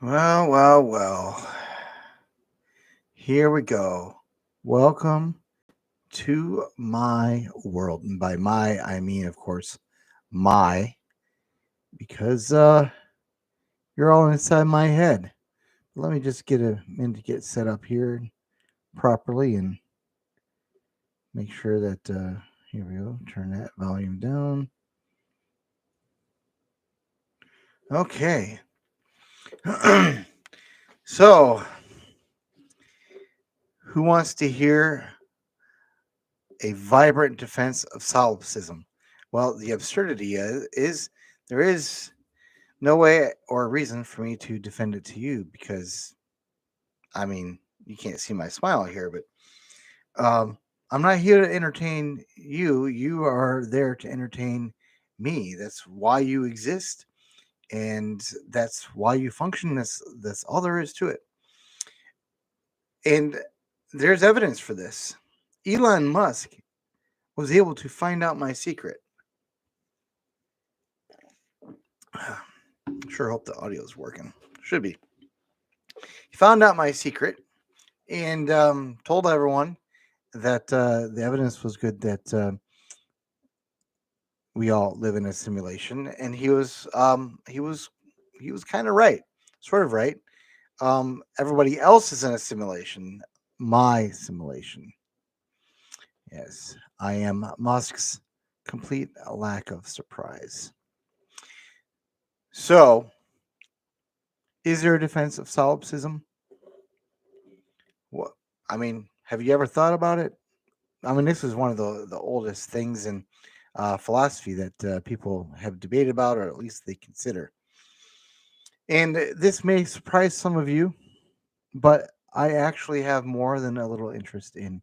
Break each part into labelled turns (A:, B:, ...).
A: Well. Here we go. Welcome to my world. And by my, I mean, of course, my, because you're all inside my head. Let me just get a minute to get set up here properly and make sure that, here we go, turn that volume down. Okay. So, who wants to hear a vibrant defense of solipsism? Well, the absurdity is there is no way or reason for me to defend it to you because, I mean, you can't see my smile here, but I'm not here to entertain you. You are there to entertain me. That's why you exist, and that's why you function. That's all there is to it. And there's evidence for this. Elon Musk was able to find out my secret. Sure hope the audio is working. Should be. He found out my secret and told everyone that the evidence was good that we all live in a simulation, and he was kind of right, sort of right. Everybody else is in a simulation, my simulation. Yes, I am Musk's complete lack of surprise. So, is there a defense of solipsism? What I mean, have you ever thought about it? I mean, this is one of the oldest things in philosophy that people have debated about, or at least they consider. And this may surprise some of you, but I actually have more than a little interest in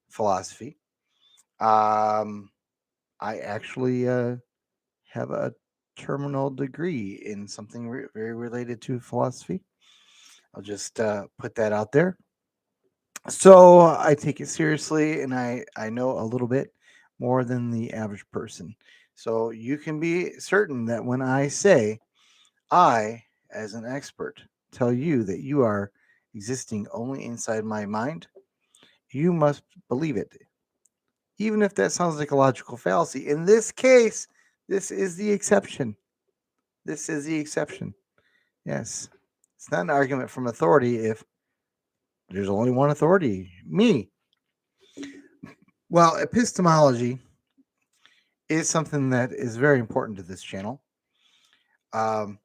A: philosophy. Um, I actually have a terminal degree in something very related to philosophy. I'll just put that out there. So I take it seriously, and I know a little bit more than the average person. So you can be certain that when I say I, as an expert, tell you that you are existing only inside my mind, you must believe it, even if that sounds like a logical fallacy. In this case, this is the exception. This is the exception. Yes, it's not an argument from authority if there's only one authority, me. Well, epistemology is something that is very important to this channel. Um,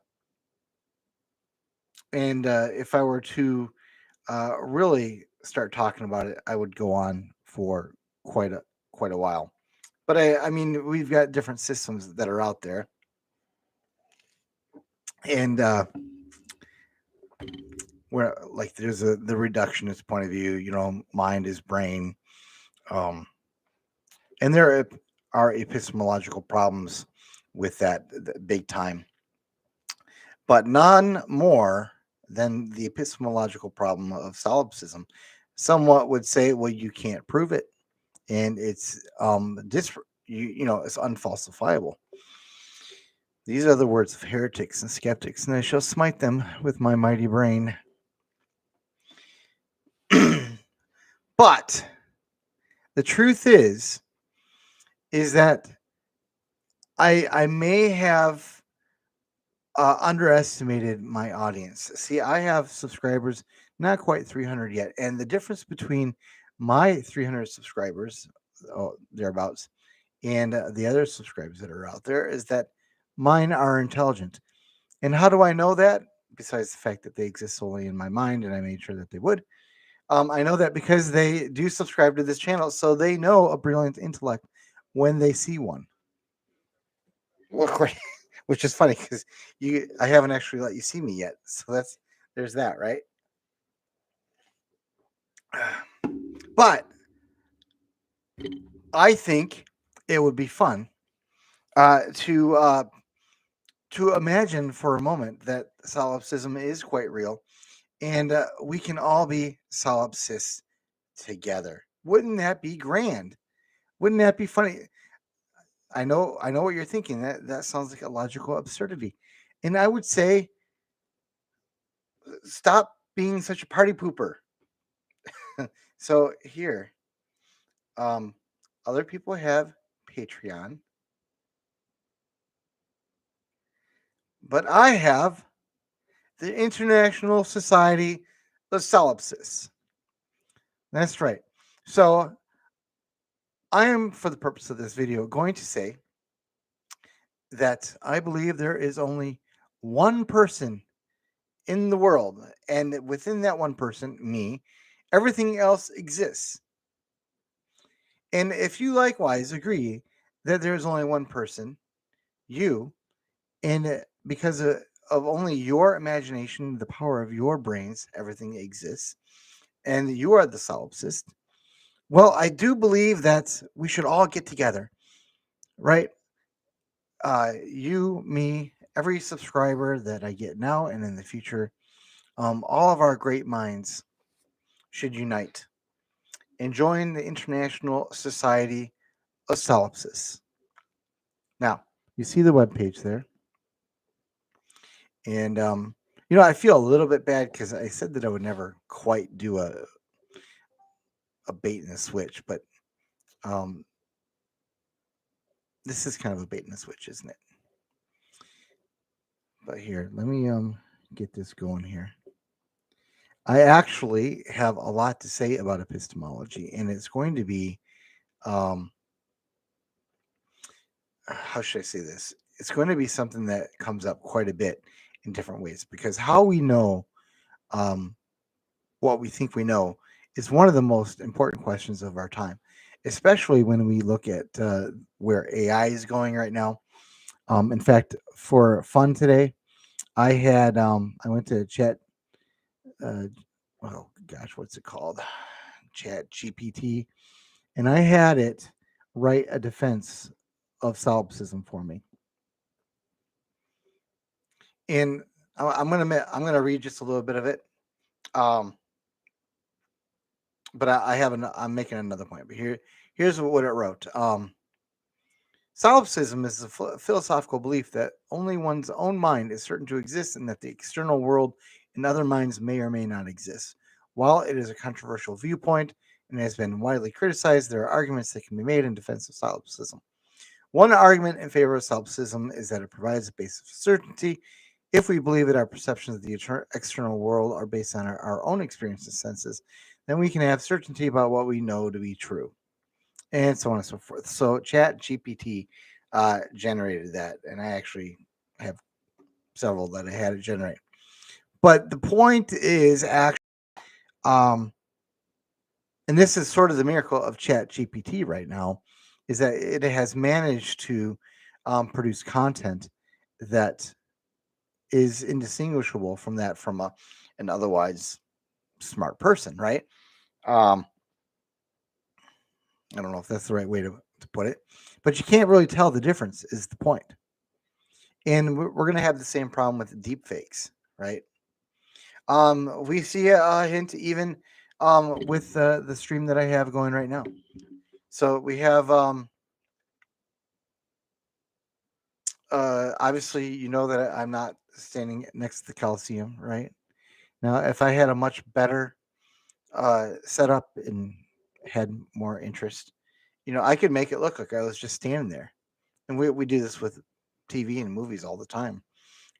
A: and if I were to really start talking about it, I would go on for quite a while. But I mean, we've got different systems that are out there, and where like there's the reductionist point of view. Mind is brain, um, and there are epistemological problems with that big time, but none more than the epistemological problem of solipsism. Somewhat would say, well, you can't prove it, and it's it's unfalsifiable. These are the words of heretics and skeptics, and I shall smite them with my mighty brain. But the truth is that I may have underestimated my audience. See, I have subscribers, not quite 300 yet, and the difference between my 300 subscribers, thereabouts, and the other subscribers that are out there is that mine are intelligent. And how do I know that? Besides the fact that they exist solely in my mind, and I made sure that they would. I know that because they do subscribe to this channel, so they know a brilliant intellect when they see one. Well, which is funny because I haven't actually let you see me yet, so there's that, right? But I think it would be fun to imagine for a moment that solipsism is quite real, and we can all be solipsists together. Wouldn't that be grand? Wouldn't that be funny? I know what you're thinking. That sounds like a logical absurdity. And I would say Stop being such a party pooper. So here, um, other people have Patreon, but I have the International Society of Solipsists. That's right. So I am, for the purpose of this video, going to say that I believe there is only one person in the world, and within that one person, me, everything else exists. And if you likewise agree that there's only one person, you, and because of only your imagination, the power of your brains, everything exists, and you are the solipsist, well, I do believe that we should all get together, right? You, me, every subscriber that I get now and in the future, all of our great minds should unite and join the International Society of Solipsists. Now, you see the webpage there. And, I feel a little bit bad because I said that I would never quite do a bait and a switch, but um, this is kind of a bait and a switch, isn't it? But here, let me get this going here. I actually have a lot to say about epistemology, and it's going to be, um, how should I say this? It's going to be something that comes up quite a bit in different ways because how we know um, what we think we know is one of the most important questions of our time, especially when we look at where AI is going right now. In fact, for fun today, I went to chat. Uh, oh gosh, what's it called? Chat GPT, and I had it write a defense of solipsism for me. And I'm gonna read just a little bit of it. Um, but I'm making another point. But here's what it wrote. Solipsism is a philosophical belief that only one's own mind is certain to exist and that the external world and other minds may or may not exist. While it is a controversial viewpoint and has been widely criticized, there are arguments that can be made in defense of solipsism. One argument in favor of solipsism is that it provides a basis for certainty. If we believe that our perceptions of the external world are based on our own experiences and senses, then we can have certainty about what we know to be true, and so on and so forth. So Chat GPT generated that, and I actually have several that I had it generate. But the point is actually, um, and this is sort of the miracle of Chat GPT right now, is that it has managed to produce content that is indistinguishable from that from an otherwise smart person, right? Um, I don't know if that's the right way to put it, but you can't really tell the difference, is the point. And we're going to have the same problem with deep fakes, right? We see a hint even with the stream that I have going right now. So we have obviously, you know that I'm not standing next to the Coliseum, right? Now, if I had a much better setup and had more interest, I could make it look like I was just standing there. And we do this with TV and movies all the time,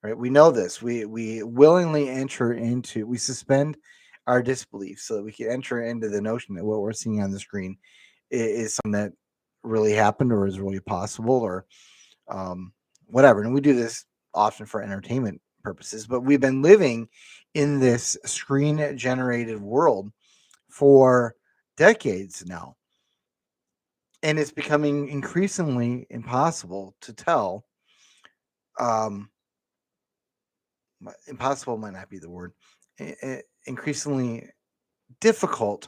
A: right? We know this. We willingly we suspend our disbelief so that we can enter into the notion that what we're seeing on the screen is something that really happened or is really possible or um, whatever. And we do this often for entertainment purposes, but we've been living in this screen generated world for decades now. And it's becoming increasingly impossible to tell. Um, Impossible might not be the word. Increasingly difficult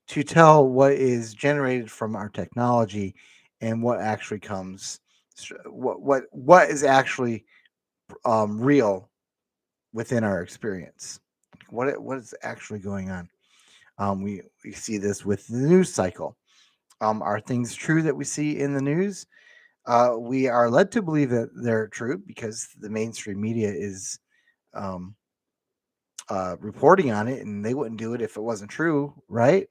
A: to tell what is generated from our technology and what actually comes, what is actually real within our experience. What is actually going on? We see this with the news cycle. Are things true that we see in the news? We are led to believe that they're true because the mainstream media is um, reporting on it, and they wouldn't do it if it wasn't true, right?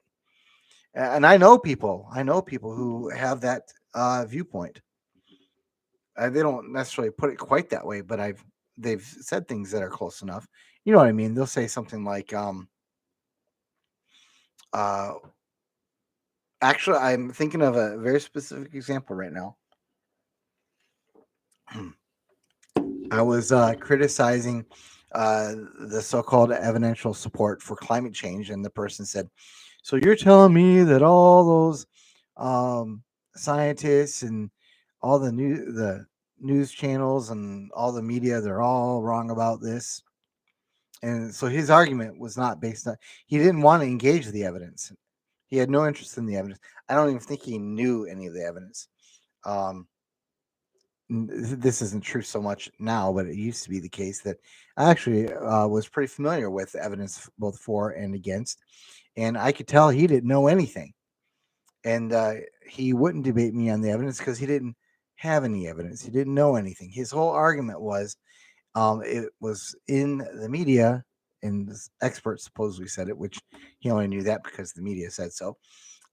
A: And I know people who have that viewpoint. They don't necessarily put it quite that way, but they've said things that are close enough. You know what I mean? They'll say something like, uh, actually, I'm thinking of a very specific example right now. I was criticizing the so-called evidential support for climate change, and the person said, "So you're telling me that all those um, scientists and all the news channels and all the media, they're all wrong about this?" And so his argument was not based on. He didn't want to engage the evidence. He had no interest in the evidence. I don't even think he knew any of the evidence. Um, this isn't true so much now, but it used to be the case that I actually was pretty familiar with the evidence both for and against, and I could tell he didn't know anything, and he wouldn't debate me on the evidence because he didn't have any evidence. He didn't know anything. His whole argument was it was in the media, and the experts supposedly said it, which he only knew that because the media said so,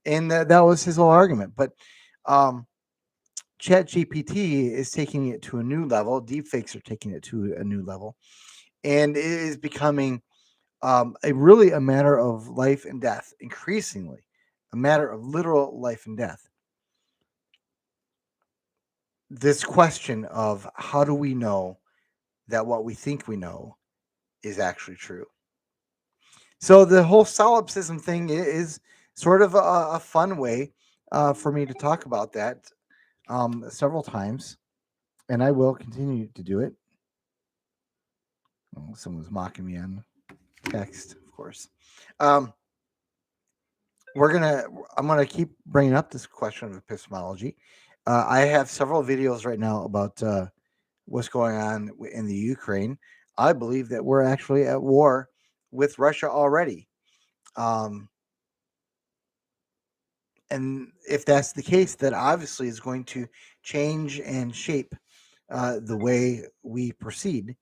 A: and that was his whole argument. But um, Chat GPT is taking it to a new level. Deepfakes are taking it to a new level, and it is becoming a matter of life and death. Increasingly, a matter of literal life and death. This question of how do we know that what we think we know is actually true? So the whole solipsism thing is sort of a fun way for me to talk about that several times, and I will continue to do it. Oh, someone's mocking me on text, of course. Um, we're gonna. I'm gonna keep bringing up this question of epistemology. I have several videos right now about what's going on in the Ukraine. I believe that we're actually at war with Russia already. Um, and if that's the case, that obviously is going to change and shape the way we proceed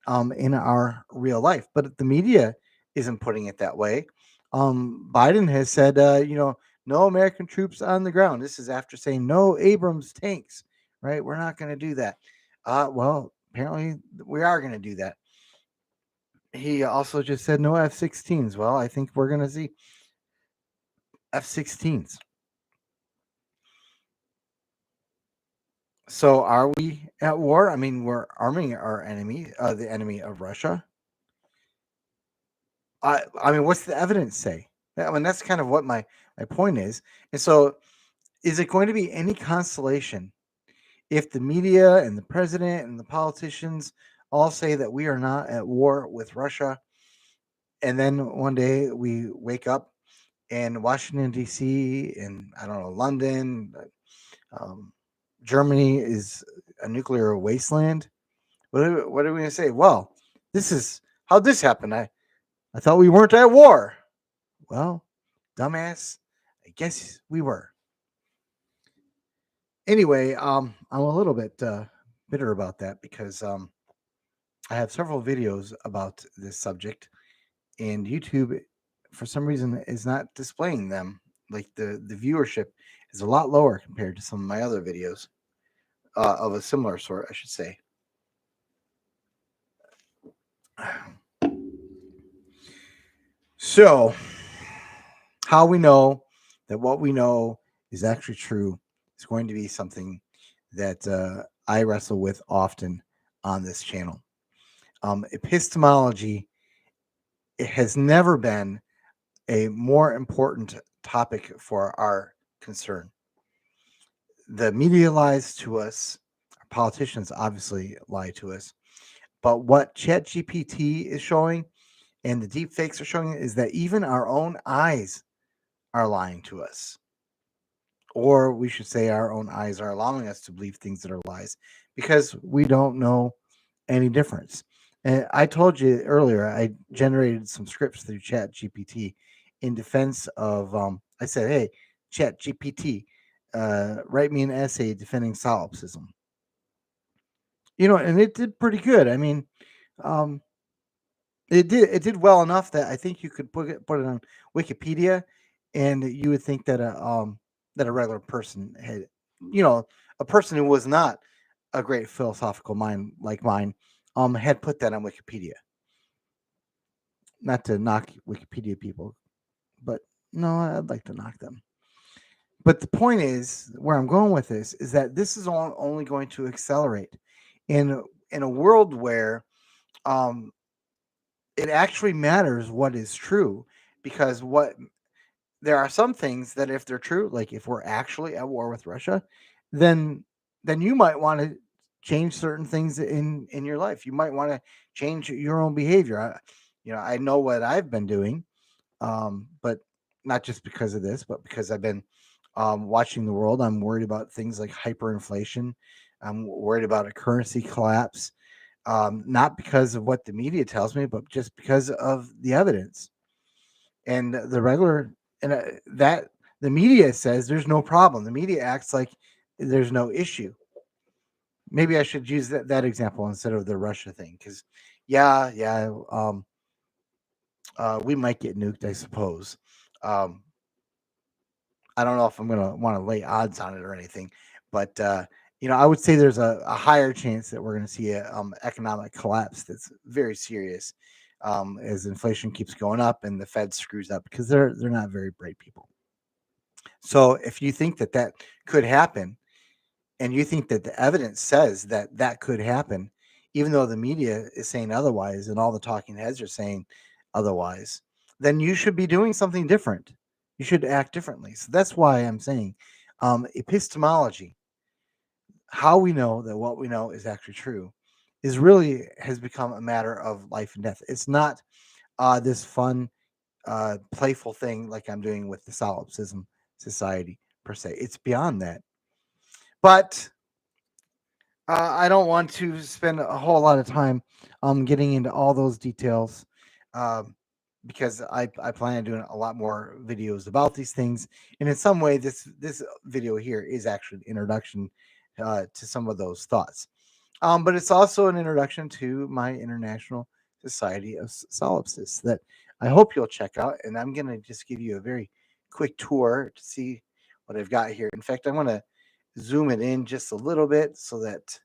A: in our real life. But the media isn't putting it that way. Biden has said, no American troops on the ground. This is after saying no Abrams tanks, right? We're not going to do that. Well, apparently we are going to do that. He also just said no F-16s. Well, I think we're going to see F-16s. So are we at war? I mean, we're arming our enemy, the enemy of Russia. I mean, what's the evidence say? I mean, that's kind of what my point is. And so, is it going to be any consolation if the media and the president and the politicians all say that we are not at war with Russia, and then one day we wake up in Washington D.C. and I don't know London, um, Germany is a nuclear wasteland? What are we going to say? Well, this is how this happened. I thought we weren't at war. Well, dumbass, I guess we were. Anyway, I'm a little bit bitter about that because I have several videos about this subject, and YouTube, for some reason, is not displaying them. Like the viewership is a lot lower compared to some of my other videos of a similar sort, I should say. So, how we know that what we know is actually true is going to be something that I wrestle with often on this channel. Epistemology, it has never been a more important topic for our concern. The media lies to us, our politicians obviously lie to us, but what ChatGPT is showing and the deep fakes are showing is that even our own eyes are lying to us. Or we should say our own eyes are allowing us to believe things that are lies because we don't know any difference. And I told you earlier, I generated some scripts through Chat GPT in defense of, I said, hey, Chat GPT, write me an essay defending solipsism. And it did pretty good. I mean, um, It did well enough that I think you could put it on Wikipedia, and you would think that a regular person had, you know, a person who was not a great philosophical mind like mine, had put that on Wikipedia. Not to knock Wikipedia people, but no, I'd like to knock them. But the point is, where I'm going with this is that this is only going to accelerate in in a world where um, it actually matters what is true, because what there are some things that if they're true, like if we're actually at war with Russia, then you might want to change certain things in your life. You might want to change your own behavior. I know what I've been doing, but not just because of this, but because I've been watching the world. I'm worried about things like hyperinflation. I'm worried about a currency collapse, not because of what the media tells me, but just because of the evidence and the regular and that the media says there's no problem. The media acts like there's no issue. Maybe I should use that example instead of the Russia thing, because yeah, we might get nuked, I suppose. Um, I don't know if I'm gonna want to lay odds on it or anything, but I would say there's a higher chance that we're going to see a economic collapse that's very serious, as inflation keeps going up and the Fed screws up because they're not very bright people. So if you think that could happen, and you think that the evidence says that could happen, even though the media is saying otherwise and all the talking heads are saying otherwise, then you should be doing something different. You should act differently. So that's why I'm saying epistemology, how we know that what we know is actually true, is really has become a matter of life and death. It's not this fun, playful thing like I'm doing with the Solipsism Society per se. It's beyond that. But I don't want to spend a whole lot of time getting into all those details, um, because I plan on doing a lot more videos about these things. And in some way, this video here is actually an introduction to some of those thoughts. But it's also an introduction to my International Society of Solipsists that I hope you'll check out. And I'm going to just give you a very quick tour to see what I've got here. In fact, I'm going to zoom it in just a little bit so that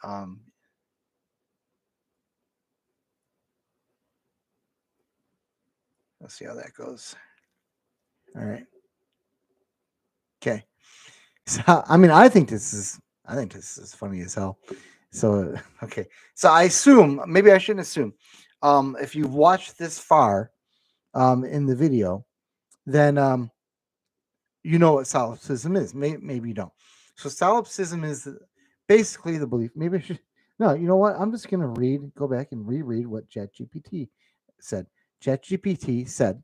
A: um, let's see how that goes. All right. Okay. So I mean, I think this is funny as hell. So okay. So I assume, maybe I shouldn't assume. If you've watched this far in the video, then you know what solipsism is. Maybe you don't. So solipsism is basically the belief. Maybe I should. No, you know what? I'm just gonna go back and reread what ChatGPT said. ChatGPT said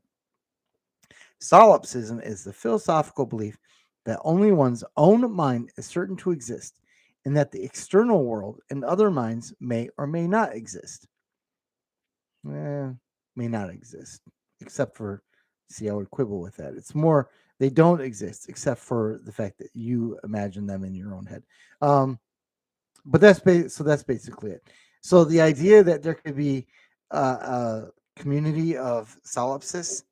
A: solipsism is the philosophical belief that only one's own mind is certain to exist, and that the external world and other minds may or may not exist. Eh, may not exist, except for, see, I would quibble with that. It's more, they don't exist except for the fact that you imagine them in your own head. Um, but so that's basically it. So the idea that there could be a community of solipsists,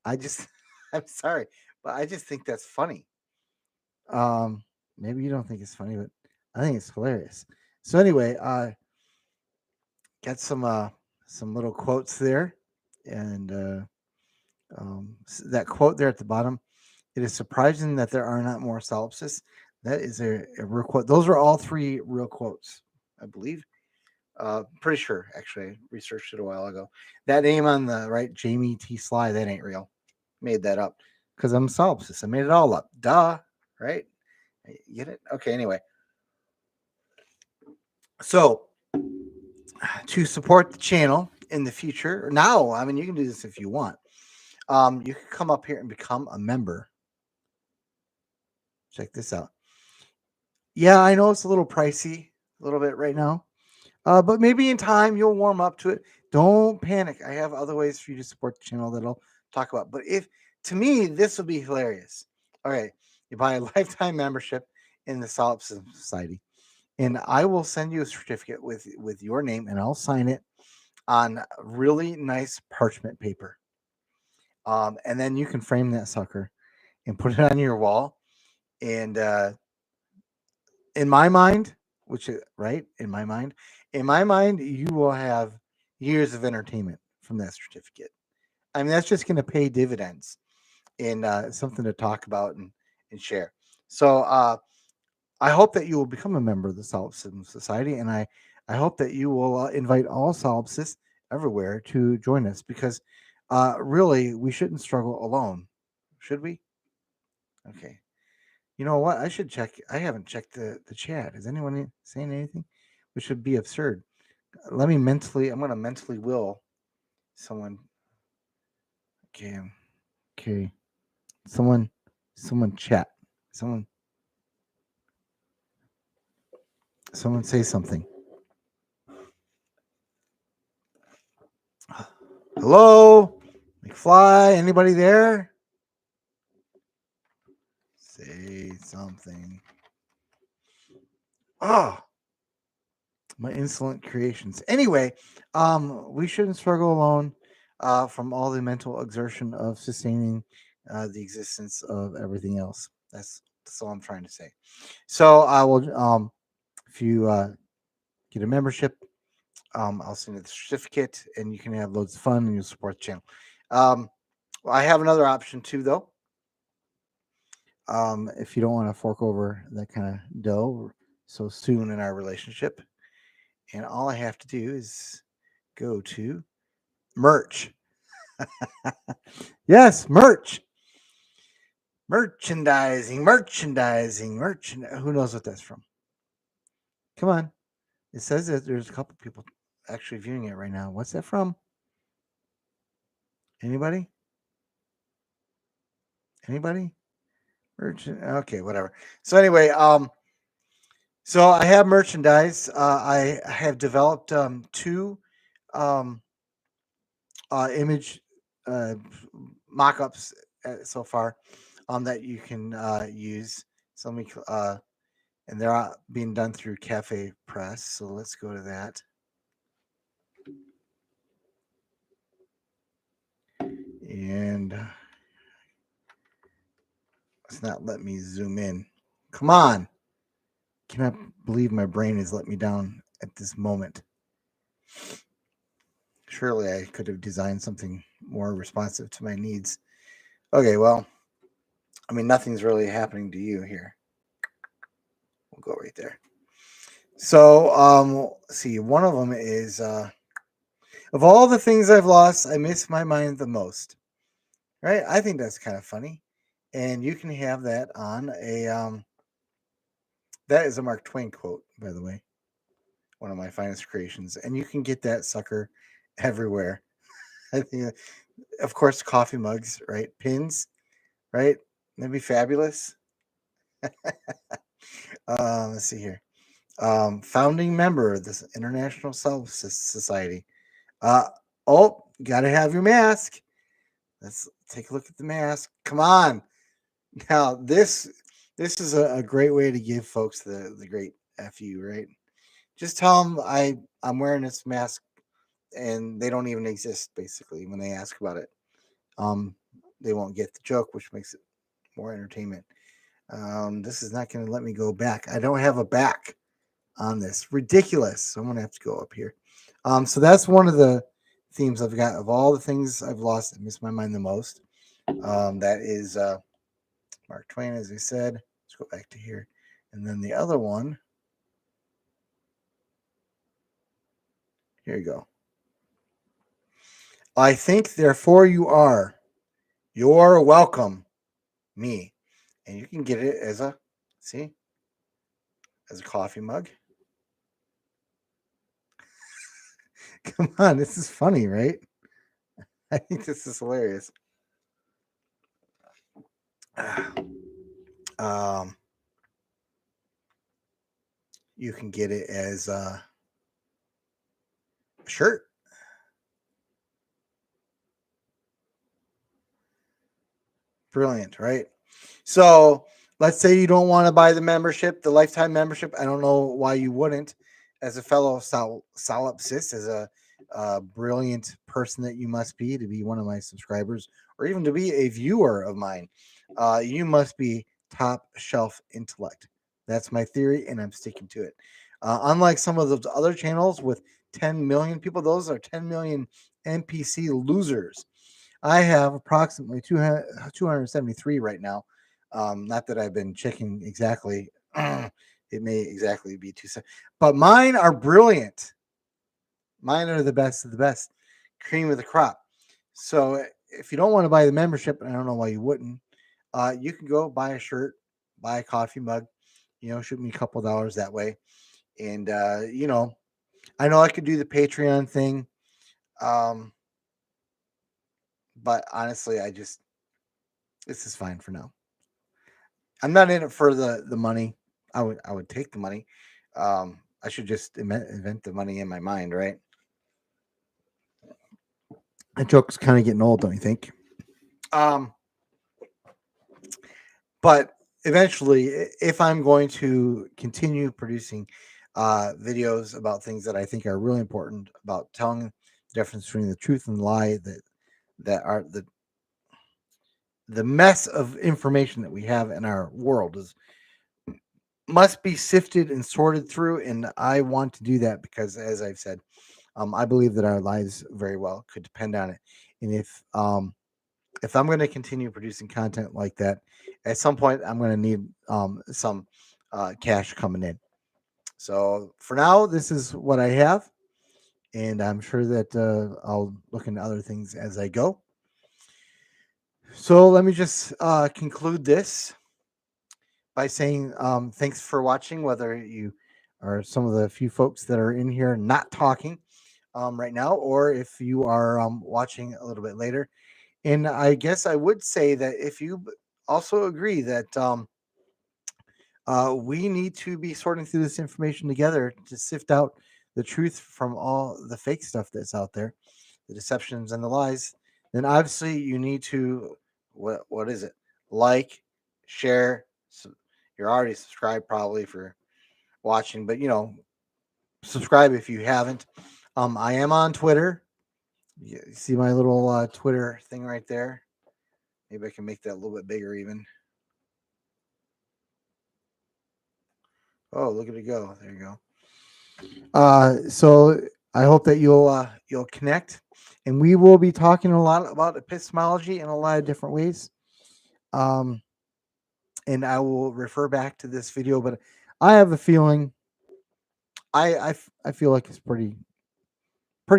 A: I just, I'm sorry, but I just think that's funny. Maybe you don't think it's funny, but I think it's hilarious. So anyway, got some little quotes there, and that quote there at the bottom. It is surprising that there are not more solipsists. That is a real quote. Those are all three real quotes, I believe. Pretty sure, actually, I researched it a while ago. That name on the right, Jamie T. Sly, that ain't real. Made that up because I'm a solipsist. I made it all up. Duh, right? You get it? Okay, anyway. So, to support the channel in the future, now, I mean, you can do this if you want. You can come up here and become a member. Check this out. Yeah, I know it's a little pricey, a little bit right now. But maybe in time you'll warm up to it. Don't panic. I have other ways for you to support the channel that I'll talk about. But if to me, this would be hilarious. All right, you buy a lifetime membership in the Solipsism Society, and I will send you a certificate with your name, and I'll sign it. on really nice parchment paper. And then you can frame that sucker and put it on your wall. And in my mind, which is right in my mind, you will have years of entertainment from that certificate. I mean, that's just going to pay dividends in something to talk about and share. So I hope that you will become a member of the Solipsism Society, and I hope that you will invite all solipsists everywhere to join us because really we shouldn't struggle alone, should we? Okay. You know what? I should check. I haven't checked the chat. Is anyone saying anything? Which would be absurd. Let me mentally. I'm going to mentally will someone. Okay. Okay. Someone. Someone chat. Someone. Someone say something. Hello, McFly. Anybody there? Say something. Oh, my insolent creations. Anyway, we shouldn't struggle alone from all the mental exertion of sustaining the existence of everything else. That's all I'm trying to say. So I will, if you get a membership, I'll send you the certificate, and you can have loads of fun and you'll support the channel. Well, I have another option too, though. If you don't want to fork over that kind of dough so soon in our relationship, and all I have to do is go to merch. Yes, merch. Merchandising. Who knows what that's from? Come on. It says that there's a couple people actually viewing it right now. What's that from? Anybody? Anybody? Okay, whatever. So anyway, so I have merchandise. I have developed two um, image uh, mock-ups so far that you can use. So let me, and they're being done through Cafe Press. So let's go to that. And it's not letting me zoom in. Come on. Cannot believe my brain has let me down at this moment. Surely I could have designed something more responsive to my needs. Okay, well, I mean, nothing's really happening to you here. We'll go right there. So, see, one of them is of all the things I've lost, I miss my mind the most. Right? I think that's kind of funny. And you can have that on a that is a Mark Twain quote, by the way. One of my finest creations. And you can get that sucker everywhere. I think of course coffee mugs, right? Pins, right? That'd be fabulous. Let's see here. Founding member of this International Society. Uh, oh, gotta have your mask. Let's take a look at the mask. Come on. Now this is a great way to give folks the great fu, right? Just tell them I'm wearing this mask and they don't even exist basically when they ask about it. Um, they won't get the joke, which makes it more entertainment. This is not going to let me go back. I don't have a back on this. Ridiculous. So I'm going to have to go up here. So that's one of the themes I've got of all the things I've lost. I miss my mind the most. That is Mark Twain, as I said. Let's go back to here. And then the other one. Here you go. I think, therefore, you are. You're welcome, me. And you can get it as a, see, as a coffee mug. Come on, this is funny, right? I think this is hilarious. You can get it as a shirt. Brilliant, right? So let's say you don't want to buy the membership, the lifetime membership. I don't know why you wouldn't, as a fellow solipsist, as a brilliant person that you must be to be one of my subscribers, or even to be a viewer of mine. You must be top shelf intellect. That's my theory, and I'm sticking to it. Unlike some of those other channels with 10 million people, those are 10 million NPC losers. I have approximately 273 right now. Not that I've been checking exactly. It may exactly be but mine are brilliant. Mine are the best of the best, cream of the crop. So if you don't want to buy the membership, and I don't know why you wouldn't, you can go buy a shirt, buy a coffee mug, shoot me a couple dollars that way. And, I know I could do the Patreon thing. But honestly, this is fine for now. I'm not in it for the money. I would take the money. I should just invent the money in my mind, right? That joke's kind of getting old, don't you think? Um, but eventually, if I'm going to continue producing videos about things that I think are really important, about telling the difference between the truth and the lie, that are the mess of information that we have in our world must be sifted and sorted through, and I want to do that because, as I've said, I believe that our lives very well could depend on it. And if I'm going to continue producing content like that, at some point I'm going to need some cash coming in. So for now, this is what I have, and I'm sure that I'll look into other things as I go. So let me just conclude this by saying thanks for watching, whether you are some of the few folks that are in here not talking right now, or if you are watching a little bit later. And I guess I would say that if you also agree that we need to be sorting through this information together to sift out the truth from all the fake stuff that's out there, the deceptions and the lies, then obviously you need to, what is it? Like, share. You're already subscribed probably for watching, but subscribe if you haven't. I am on Twitter. You see my little Twitter thing right there. Maybe I can make that a little bit bigger even. Oh, look at it go. There you go. So I hope that you'll connect, and we will be talking a lot about epistemology in a lot of different ways. And I will refer back to this video, but I have a feeling I feel like it's pretty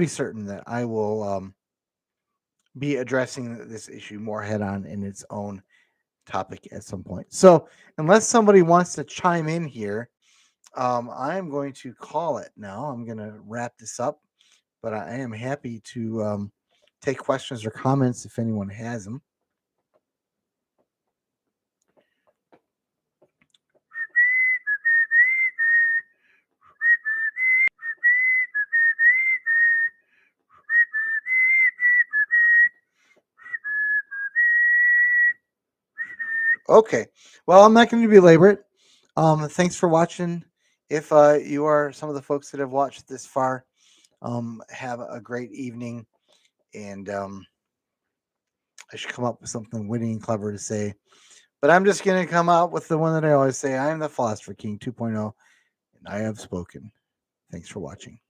A: certain that I will be addressing this issue more head on in its own topic at some point. So unless somebody wants to chime in here, I'm going to call it now. I'm going to wrap this up, but I am happy to take questions or comments if anyone has them. Okay. Well, I'm not going to belabor it. Thanks for watching. If you are some of the folks that have watched this far, have a great evening. And I should come up with something witty and clever to say. But I'm just going to come out with the one that I always say. I am the Philosopher King 2.0, and I have spoken. Thanks for watching.